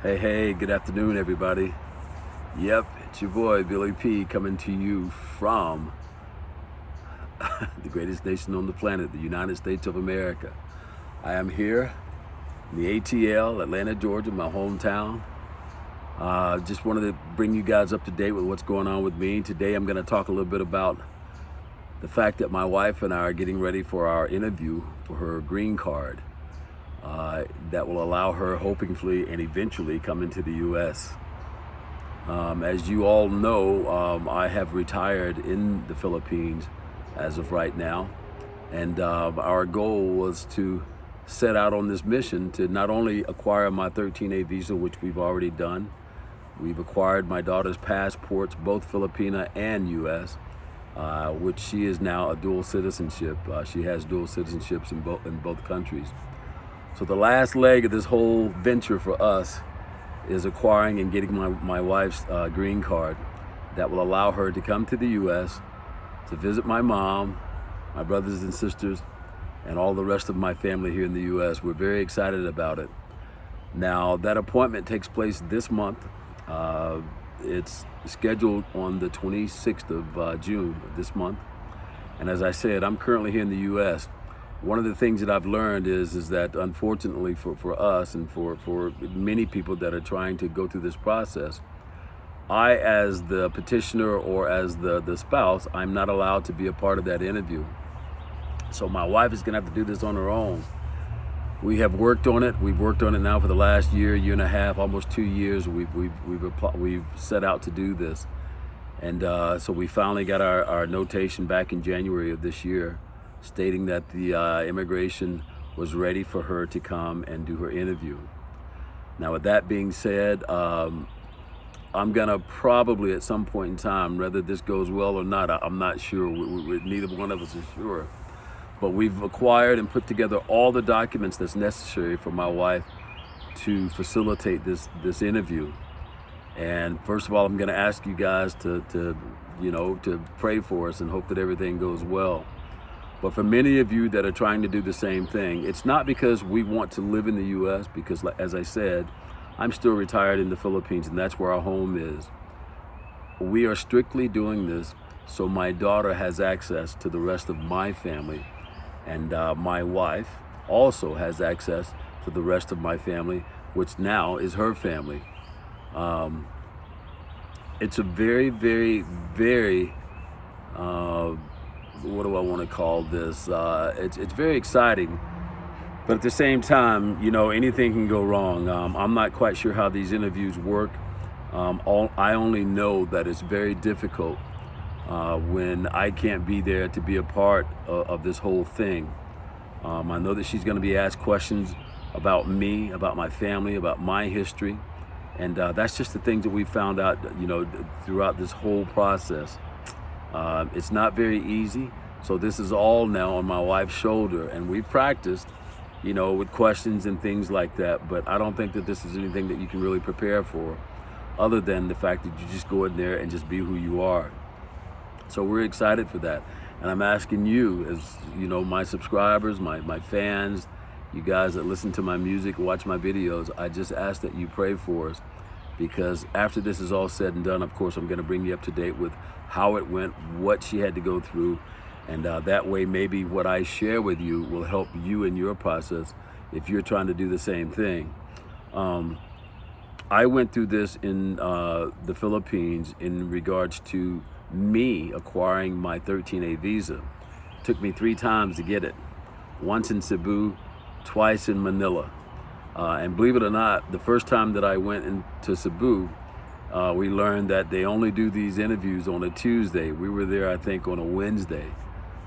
Hey, good afternoon, everybody. Yep, it's your boy, Billy P, coming to you from the greatest nation on the planet, the United States of America. I am here in the ATL, Atlanta, Georgia, my hometown. Just wanted to bring you guys up to date with what's going on with me. Today, I'm going to talk a little bit about the fact that my wife and I are getting ready for our interview for her green card that will allow her, hopefully and eventually, come into the U.S. As you all know, I have retired in the Philippines as of right now, and our goal was to set out on this mission to not only acquire my 13A visa, which we've already done. We've acquired my daughter's passports, both Filipina and U.S., which she is now a dual citizenship. She has dual citizenships in both countries. So the last leg of this whole venture for us is acquiring and getting my wife's green card that will allow her to come to the U.S. to visit my mom, my brothers and sisters, and all the rest of my family here in the U.S. We're very excited about it. Now, that appointment takes place this month. It's scheduled on the 26th of June of this month. And as I said, I'm currently here in the U.S. One of the things that I've learned is that unfortunately for us and for many people that are trying to go through this process, I, as the petitioner or as the spouse, I'm not allowed to be a part of that interview. So my wife is gonna have to do this on her own. We have worked on it. We've worked on it now for the last year and a half, almost 2 years. We've set out to do this. And so we finally got our notation back in January of this year, stating that the immigration was ready for her to come and do her interview. Now, with that being said, I'm gonna probably at some point in time, whether this goes well or not, I'm not sure. Neither one of us is sure. But we've acquired and put together all the documents that's necessary for my wife to facilitate this interview. And first of all, I'm gonna ask you guys to pray for us and hope that everything goes well. But for many of you that are trying to do the same thing, it's not because we want to live in the U.S., because as I said, I'm still retired in the Philippines and that's where our home is. We are strictly doing this so my daughter has access to the rest of my family, and my wife also has access to the rest of my family, which now is her family. It's a very, very, very what do I want to call this? It's very exciting, but at the same time, anything can go wrong. I'm not quite sure how these interviews work. I only know that it's very difficult when I can't be there to be a part of this whole thing. I know that she's going to be asked questions about me, about my family, about my history, and that's just the things that we found out, throughout this whole process. It's not very easy, so this is all now on my wife's shoulder, and we practiced, with questions and things like that, but I don't think that this is anything that you can really prepare for, other than the fact that you just go in there and just be who you are. So we're excited for that, and I'm asking you, as my subscribers, my fans, you guys that listen to my music, watch my videos, I just ask that you pray for us, because after this is all said and done, of course, I'm going to bring you up to date with how it went, what she had to go through, and that way maybe what I share with you will help you in your process if you're trying to do the same thing. I went through this in the Philippines in regards to me acquiring my 13A visa. It took me 3 times to get it, once in Cebu, twice in Manila. And believe it or not, the first time that I went into Cebu, we learned that they only do these interviews on a Tuesday. We were there, I think, on a Wednesday.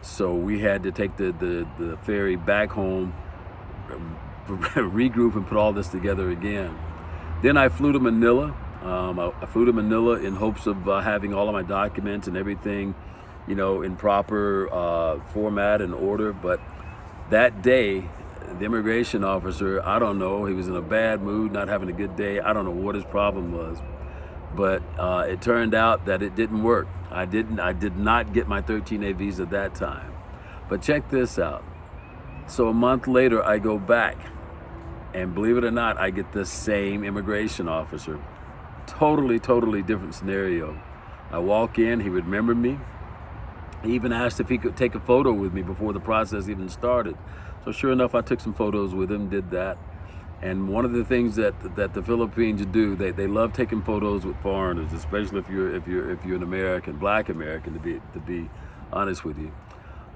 So we had to take the ferry back home, regroup and put all this together again. Then I flew to Manila. I flew to Manila in hopes of having all of my documents and everything, in proper format and order. But that day, the immigration officer, I don't know, he was in a bad mood, not having a good day. I don't know what his problem was. But it turned out that it didn't work. I did not get my 13A visa that time. But check this out. So a month later, I go back And believe it or not, I get the same immigration officer. Totally different scenario. I walk in, he remembered me. He even asked if he could take a photo with me before the process even started. So sure enough, I took some photos with him, did that. And one of the things that the Philippines do, they love taking photos with foreigners, especially if you're an American, Black American, to be honest with you.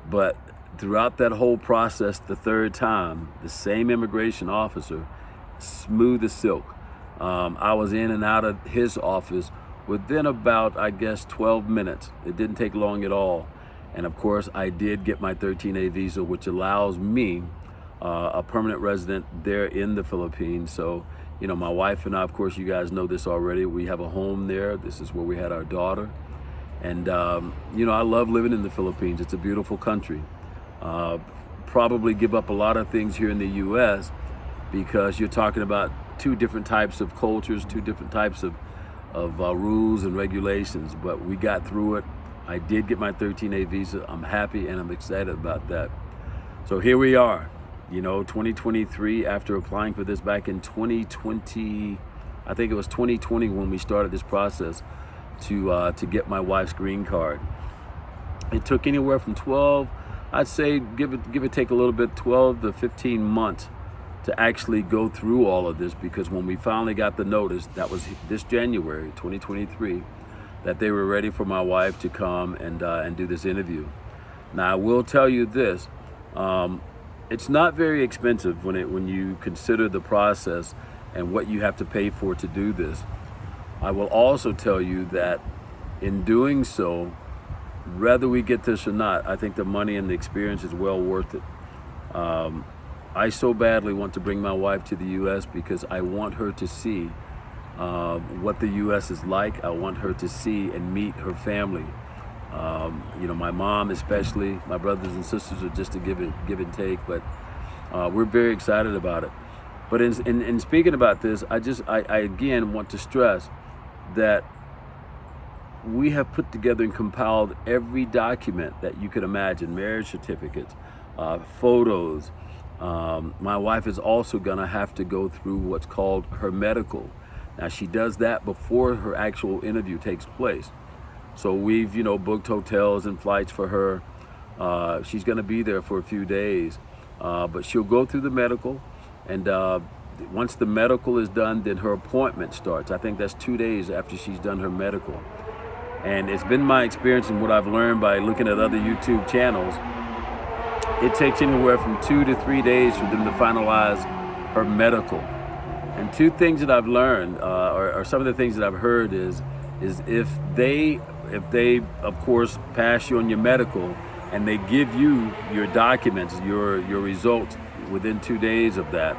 But throughout that whole process, the third time, the same immigration officer, smooth as silk. I was in and out of his office within about, I guess, 12 minutes. It didn't take long at all. And of course, I did get my 13A visa, which allows me a permanent resident there in the Philippines. So, you know, my wife and I, of course, you guys know this already, we have a home there. This is where we had our daughter. And, you know, I love living in the Philippines. It's a beautiful country. Probably give up a lot of things here in the U.S. because you're talking about two different types of cultures, two different types of rules and regulations, but we got through it. I did get my 13A visa. I'm happy and I'm excited about that. So here we are, you know, 2023, after applying for this back in 2020, I think it was 2020 when we started this process to get my wife's green card. It took anywhere from 12, I'd say give it take a little bit, 12 to 15 months to actually go through all of this, because when we finally got the notice, that was this January 2023, that they were ready for my wife to come and do this interview. Now I will tell you this, it's not very expensive when you consider the process and what you have to pay for to do this. I will also tell you that in doing so, whether we get this or not, I think the money and the experience is well worth it. I so badly want to bring my wife to the U.S. because I want her to see what the U.S. is like. I want her to see and meet her family. You know, my mom especially, my brothers and sisters are just to give and take, but we're very excited about it. But in speaking about this, I again want to stress that we have put together and compiled every document that you could imagine, marriage certificates, photos. My wife is also gonna have to go through what's called her medical. Now she does that before her actual interview takes place. So we've, you know, booked hotels and flights for her. She's gonna be there for a few days, but she'll go through the medical, and once the medical is done, then her appointment starts. I think that's 2 days after she's done her medical. And it's been my experience and what I've learned by looking at other YouTube channels, it takes anywhere from 2 to 3 days for them to finalize her medical. And two things that I've learned, or some of the things that I've heard is if they of course pass you on your medical and they give you your documents, your results within 2 days of that,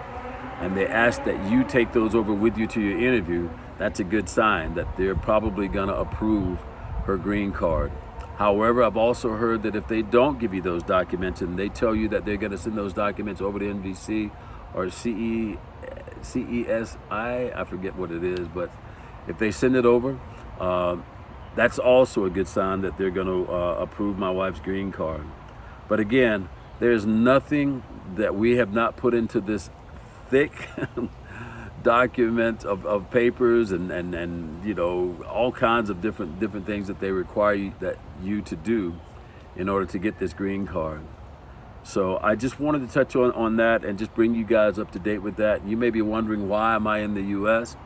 and they ask that you take those over with you to your interview, that's a good sign that they're probably gonna approve her green card. However, I've also heard that if they don't give you those documents and they tell you that they're gonna send those documents over to NVC or CESI, I forget what it is, but if they send it over, that's also a good sign that they're gonna approve my wife's green card. But again, there's nothing that we have not put into this thick document of papers and you know, all kinds of different things that they require you to do in order to get this green card. So I just wanted to touch on that and just bring you guys up to date with that. You may be wondering, why am I in the U.S.?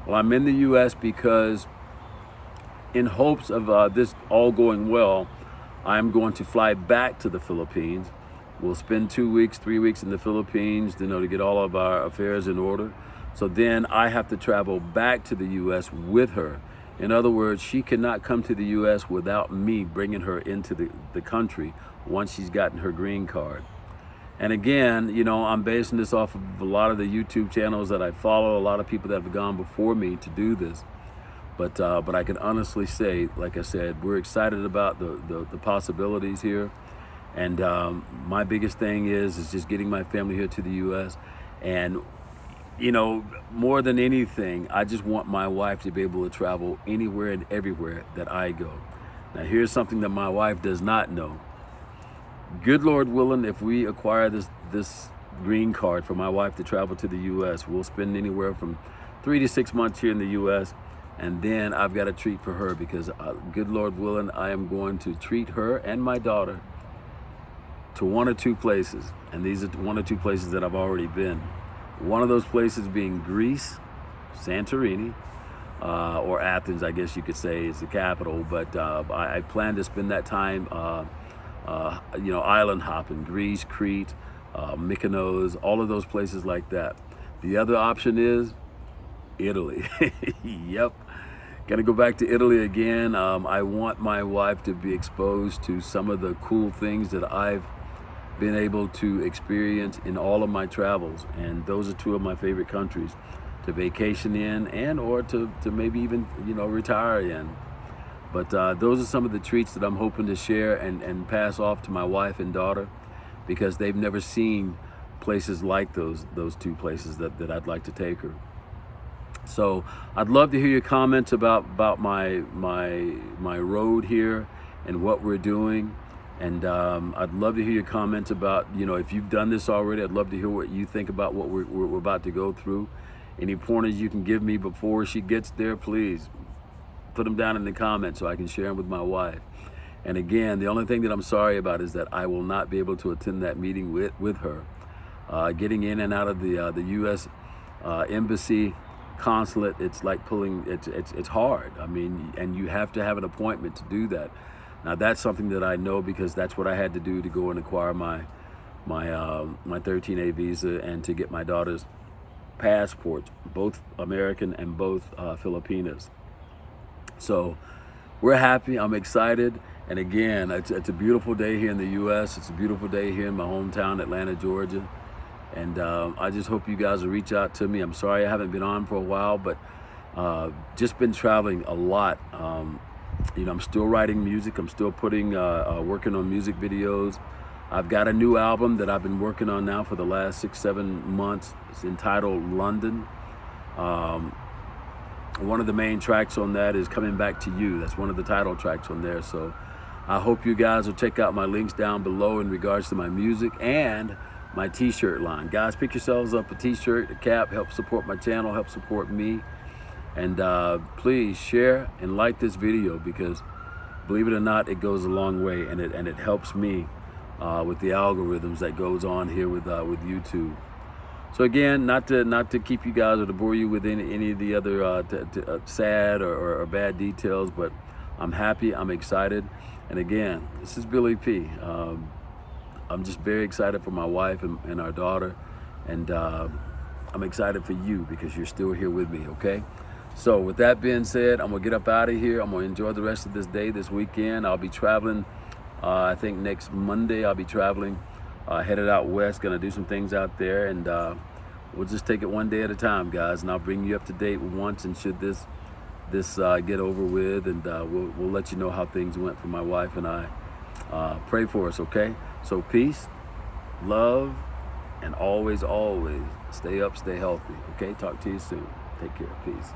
Well, I'm in the U.S. because in hopes of this all going well, I'm going to fly back to the Philippines. We'll spend 2 weeks, 3 weeks in the Philippines, you know, to get all of our affairs in order. So then I have to travel back to the U.S. with her. In other words, she cannot come to the U.S. without me bringing her into the country once she's gotten her green card. And again, you know, I'm basing this off of a lot of the YouTube channels that I follow, a lot of people that have gone before me to do this. But I can honestly say, like I said, we're excited about the possibilities here. And my biggest thing is just getting my family here to the U.S. And, you know, more than anything, I just want my wife to be able to travel anywhere and everywhere that I go. Now, here's something that my wife does not know. Good Lord willing, if we acquire this green card for my wife to travel to the U.S. We'll spend anywhere from 3 to 6 months here in the U.S. And then I've got a treat for her because, good Lord willing, I am going to treat her and my daughter to 1 or 2 places. And these are 1 or 2 places that I've already been. One of those places being Greece, Santorini, or Athens, I guess you could say, is the capital. But I plan to spend that time, island hopping, Greece, Crete, Mykonos, all of those places like that. The other option is Italy. Yep. Gonna go back to Italy again. I want my wife to be exposed to some of the cool things that I've been able to experience in all of my travels. And those are 2 of my favorite countries to vacation in and or to maybe even, retire in. But those are some of the treats that I'm hoping to share and pass off to my wife and daughter, because they've never seen places like those 2 places that I'd like to take her. So I'd love to hear your comments about my road here and what we're doing. And I'd love to hear your comments about, if you've done this already. I'd love to hear what you think about what we're about to go through. Any pointers you can give me before she gets there, please put them down in the comments so I can share them with my wife. And again, the only thing that I'm sorry about is that I will not be able to attend that meeting with her. Getting in and out of the U.S. Embassy consulate, it's like pulling, it's hard. I mean, and you have to have an appointment to do that. Now that's something that I know because that's what I had to do to go and acquire my 13A visa and to get my daughter's passports, both American and both Filipinas. So we're happy, I'm excited. And again, it's a beautiful day here in the U.S. It's a beautiful day here in my hometown, Atlanta, Georgia. And I just hope you guys will reach out to me. I'm sorry I haven't been on for a while, but just been traveling a lot. I'm still writing music. I'm still working on music videos. I've got a new album that I've been working on now for the last 6-7 months. It's entitled London. One of the main tracks on that is Coming Back to You. That's one of the title tracks on there. So I hope you guys will check out my links down below in regards to my music and my t-shirt line. Guys, pick yourselves up a t-shirt, a cap, help support my channel, help support me. And please share and like this video because, believe it or not, it goes a long way and it helps me with the algorithms that goes on here with YouTube. So again, not to keep you guys or to bore you with any of the other sad or bad details, but I'm happy, I'm excited. And again, this is Billy P. I'm just very excited for my wife and our daughter. And I'm excited for you because you're still here with me, okay? So with that being said, I'm gonna get up out of here. I'm gonna enjoy the rest of this day, this weekend. I'll be traveling, I think next Monday I'll be traveling, headed out west, gonna do some things out there, and we'll just take it one day at a time, guys, and I'll bring you up to date once, and should this get over with, and we'll let you know how things went for my wife and I. Pray for us, okay? So peace, love, and always stay up, stay healthy, okay? Talk to you soon. Take care. Peace.